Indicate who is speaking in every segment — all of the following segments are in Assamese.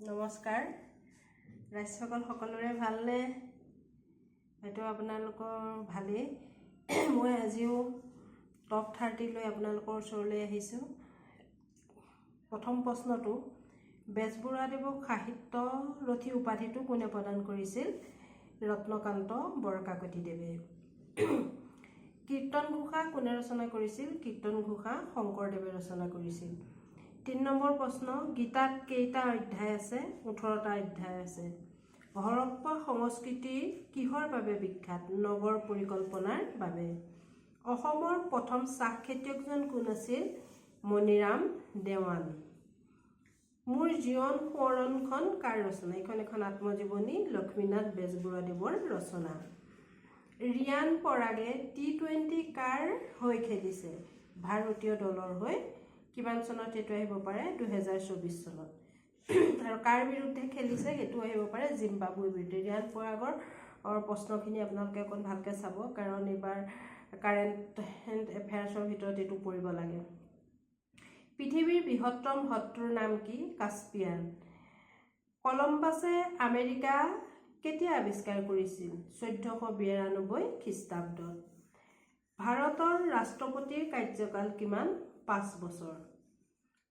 Speaker 1: নমস্কাৰ ৰাজ্যসকল সকলোৰে ভালনে হয়তো আপোনালোকৰ ভালেই মই আজিও টপ 30 লৈ আপোনালোকৰ ওচৰলৈ আহিছোঁ প্ৰথম প্ৰশ্নটো বেজবৰুৱাদেৱক সাহিত্য ৰথী উপাধিটো কোনে প্ৰদান কৰিছিল ৰত্নকান্ত বৰকাকতিদেৱে কীৰ্তন ঘোষা কোনে ৰচনা কৰিছিল কীৰ্তন ঘোষা শংকৰদেৱে ৰচনা কৰিছিল 3 নম্বৰ প্ৰশ্ন গীতাত কেইটা অধ্যায় আছে 18টা অধ্যায় আছে হৰপ্পা সংস্কৃতি কিহৰ বাবে বিখ্যাত নগৰ পৰিকল্পনাৰ বাবে অসমৰ প্ৰথম চাহ খেতিয়কজন কোন আছিল মণিৰাম দেৱান মোৰ জীৱন সোঁৱৰণখন কাৰ ৰচনা এখন আত্মজীৱনী লক্ষ্মীনাথ বেজবৰুৱাদেৱৰ ৰচনা ৰিয়ান পৰাগে টি20 কাৰ হৈ খেলিছে ভাৰতীয় দলৰ হৈ কিমান চনত এটো আহিব পাৰে 2024 চনত আৰু কাৰ বিৰুদ্ধে খেলিছে এটো আহিব পাৰে জিম্বাবুৱেৰ বিৰুদ্ধে ৰিয়ান পৰাগৰ প্ৰশ্নখিনি আপোনালোকে কোন ভালকে চাব কাৰণ এবাৰ কাৰেন্ট এফেয়াৰ্ছৰ ভিতৰত এটো পৰিব লাগে পৃথিৱীৰ বৃহত্তম হ্ৰদটোৰ নাম কি কাস্পিয়ান কলম্বাছে আমেৰিকা কেতিয়া আৱিষ্কাৰ কৰিছিল 1492 খ্ৰীষ্টাব্দত ভাৰতৰ ৰাষ্ট্ৰপতিৰ কাৰ্যকাল কিমান 5 বছৰ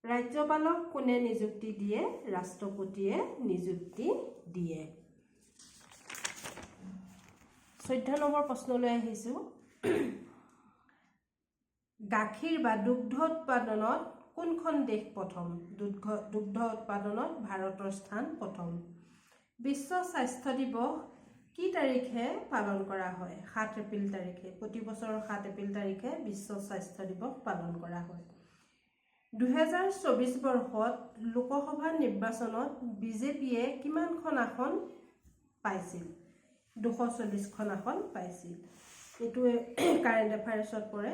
Speaker 1: ৰাজ্যপালক কোনে নিযুক্তি দিয়ে ৰাষ্ট্ৰপতিয়ে নিযুক্তি দিয়ে 14 নম্বৰ প্ৰশ্নলৈ আহিছো গাখীৰ বা দুগ্ধ উৎপাদনত কোনখন দেশ প্ৰথম দুগ্ধ উৎপাদনত ভাৰতৰ স্থান প্ৰথম বিশ্ব স্বাস্থ্য দিৱস কি তাৰিখে পালন কৰা হয় 7 এপ্ৰিল তাৰিখে প্ৰতি বছৰৰ 7 এপ্ৰিল তাৰিখে বিশ্ব স্বাস্থ্য দিৱস পালন কৰা হয় 2024 বৰ্ষত লোকসভা নিৰ্বাচনত বিজেপিয়ে কিমানখন আসন পাইছিল 240খন আসন পাইছিল এটো কাৰেন্ট এফেয়াৰ্ছত পৰে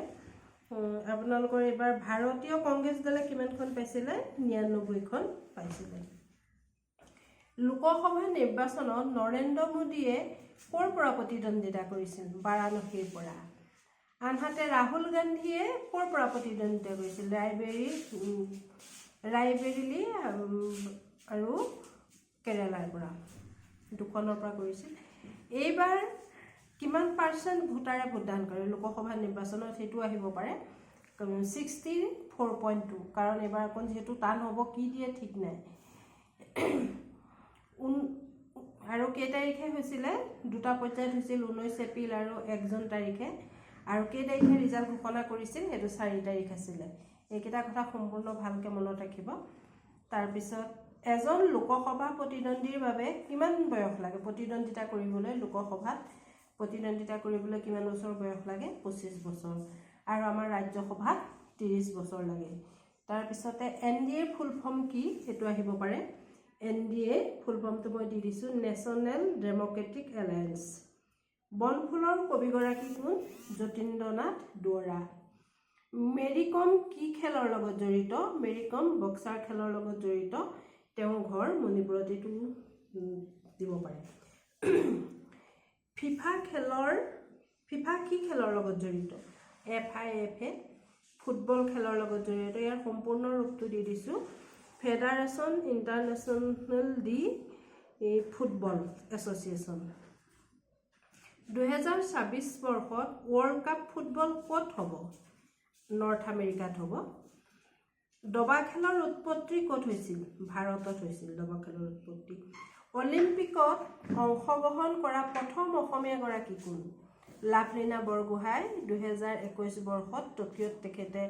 Speaker 1: আপোনালোকৰ এবাৰ ভাৰতীয় কংগ্ৰেছ দলে কিমানখন পাইছিলে 99খন পাইছিলে লোকসভা নিৰ্বাচনত নৰেন্দ্ৰ মোদীয়ে ক'ৰ পৰা প্ৰতিদ্বন্দ্বিতা কৰিছিল বাৰাণসীৰ পৰা আনহাতে ৰাহুল গান্ধীয়ে ক'ৰ পৰা প্ৰতিদ্বন্দ্বিতা কৰিছিল ৰায়বেৰিলি আৰু কেৰালাৰ পৰা দুখনৰ পৰা কৰিছিল এইবাৰ কিমান পাৰ্চেন্ট ভোটাৰে ভোটদান কৰে লোকসভা নিৰ্বাচনত হেতু আহিব পাৰে 64.2 কাৰণ এবাৰ কোন যেহেতু টান হ'ব কি দিয়ে ঠিক নাই আৰু কেই তাৰিখে হৈছিলে দুটা পৰ্যায়ত হৈছিল 19 এপ্ৰিল আৰু 1 জুন তাৰিখে আৰু কেই তাৰিখে ৰিজাল্ট ঘোষণা কৰিছিল হেতু 4 তাৰিখ আছিল এইকেইটা কথা সম্পূৰ্ণ ভালকে মনত ৰাখিব তাৰ পিছত এজন লোকসভা প্ৰতিদ্বন্দ্বীৰ বাবে কিমান বয়স লাগে প্ৰতিদ্বন্দ্বিতা কৰিবলৈ লোকসভাত প্ৰতিদ্বন্দ্বিতা কৰিবলৈ কিমান বছৰ বয়স লাগে 25 বছৰ আৰু আমাৰ ৰাজ্যসভাত 30 বছৰ লাগে তাৰ পিছতে এনডিএৰ ফুল ফৰ্ম কি হেতু আহিব পাৰে এনডিএ ফুল ফৰ্মটো মই দি দিছো নেশ্যনেল ডেমক্ৰেটিক এলায়েন্স বনফুলৰ কবিগৰাকী কোন যতীন্দ্ৰনাথ দুৱৰা মেৰিকম কি খেলৰ লগত জড়িত মেৰিকম বক্সাৰ খেলৰ লগত জড়িত তেওঁ ঘৰ মণিপুৰত এটো দিব পাৰে ফিফা কি খেলৰ লগত জড়িত FIFA ফুটবল খেলৰ লগত জড়িত ইয়াৰ সম্পূৰ্ণ ৰূপটো দি দিছো ফেডাৰেশন ইন্টাৰনেশ্যনেল দি ফুটবল এছ'চিয়েশ্যন 2026 বৰ্ষত ৱৰ্ল্ড কাপ ফুটবল ক'ত হ'ব নৰ্থ আমেৰিকাত হ'ব দবা খেলৰ উৎপত্তি ক'ত হৈছিল ভাৰতত হৈছিল দবা খেলৰ উৎপত্তি অলিম্পিকত অংশগ্ৰহণ কৰা প্ৰথম অসমীয়া গৰাকী কোন লাভলীনা বৰগোহাঁই 2021 বৰ্ষত টকিঅ'ত তেখেতে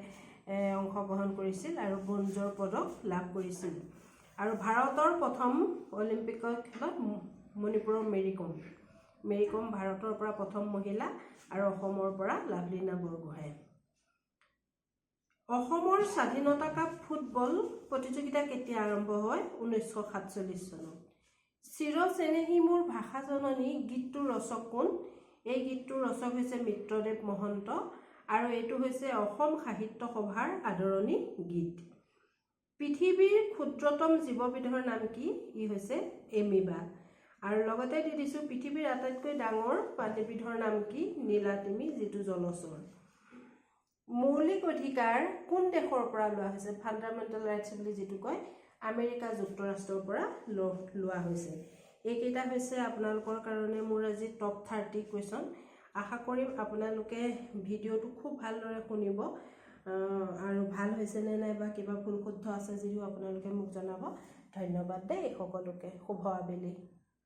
Speaker 1: অংশগ্ৰহণ কৰিছিল আৰু ব্ৰঞ্জৰ পদক লাভ কৰিছিল আৰু ভাৰতৰ প্ৰথম অলিম্পিকৰ খেলত মণিপুৰৰ মেৰিকম ভাৰতৰ পৰা প্ৰথম মহিলা আৰু অসমৰ পৰা লাভলীনা বৰগোহাঁই অসমৰ স্বাধীনতা কাপ ফুটবল প্ৰতিযোগিতা কেতিয়া আৰম্ভ হয় 1947 চনত চিৰ চেনেহী মোৰ ভাষা জননী গীতটোৰ ৰচক কোন এই গীতটোৰ ৰচক হৈছে মিত্ৰদেৱ মহন্ত আৰু এটো হৈছে অসম সাহিত্য সভাৰ আদৰণি গীত পৃথিৱীৰ ক্ষুদ্ৰতম জীৱবিধৰ নাম কি ই হৈছে এমিবা আৰু লগতে দি দিছো পৃথিৱীৰ আটাইতকৈ ডাঙৰ প্ৰাণীবিধৰ নাম কি নীলাতিমি যেটো জলচৰ মৌলিক অধিকাৰ কোন দেশৰ পৰা লোৱা হৈছে ফাণ্ডামেণ্টেল ৰাইটছ বুলি যেটো কয় আমেৰিকা যুক্তৰাষ্ট্ৰৰ পৰা লোৱা হৈছে। এইকেইটা হৈছে আপোনালোকৰ কাৰণে মোৰ আজি টপ 30 কুৱেশ্যন। আশা কৰিম আপোনালোকে ভিডিঅ'টো খুব ভালদৰে শুনিব আৰু ভাল হৈছে নে নাই বা কিবা ভুল শুদ্ধ আছে যদিও আপোনালোকে মোক জনাব। ধন্যবাদ দেই সকলোকে। শুভ আবেলি।